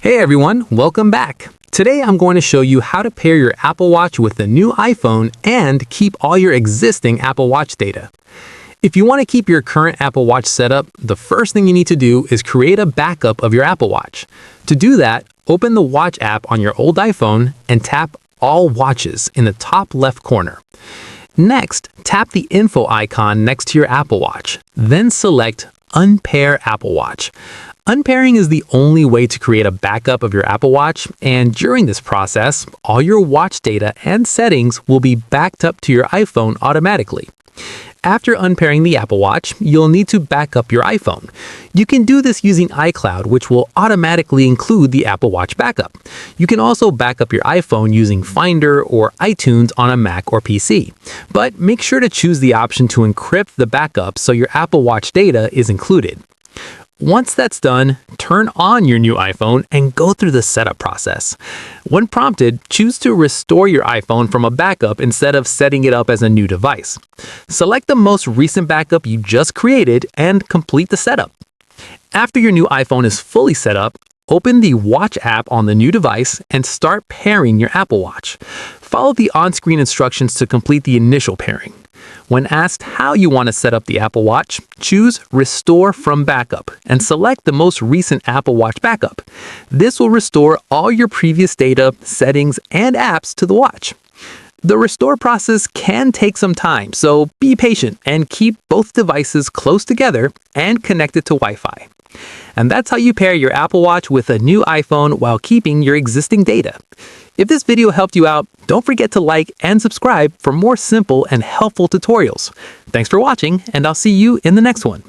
Hey everyone, welcome back. Today I'm going to show you how to pair your Apple Watch with the new iPhone and keep all your existing Apple Watch data. If you want to keep your current Apple Watch setup, the first thing you need to do is create a backup of your Apple Watch. To do that, open the Watch app on your old iPhone and tap All Watches in the top left corner. Next, tap the info icon next to your Apple Watch, then select Unpair Apple Watch. Unpairing is the only way to create a backup of your Apple Watch, and during this process, all your watch data and settings will be backed up to your iPhone automatically. After unpairing the Apple Watch, you'll need to back up your iPhone. You can do this using iCloud, which will automatically include the Apple Watch backup. You can also back up your iPhone using Finder or iTunes on a Mac or PC. But make sure to choose the option to encrypt the backup so your Apple Watch data is included. Once that's done, turn on your new iPhone and go through the setup process. When prompted, choose to restore your iPhone from a backup instead of setting it up as a new device. Select the most recent backup you just created and complete the setup. After your new iPhone is fully set up, open the Watch app on the new device and start pairing your Apple Watch. Follow the on-screen instructions to complete the initial pairing. When asked how you want to set up the Apple Watch, choose Restore from Backup and select the most recent Apple Watch backup. This will restore all your previous data, settings, and apps to the watch. The restore process can take some time, so be patient and keep both devices close together and connected to Wi-Fi. And that's how you pair your Apple Watch with a new iPhone while keeping your existing data. If this video helped you out, don't forget to like and subscribe for more simple and helpful tutorials. Thanks for watching, and I'll see you in the next one.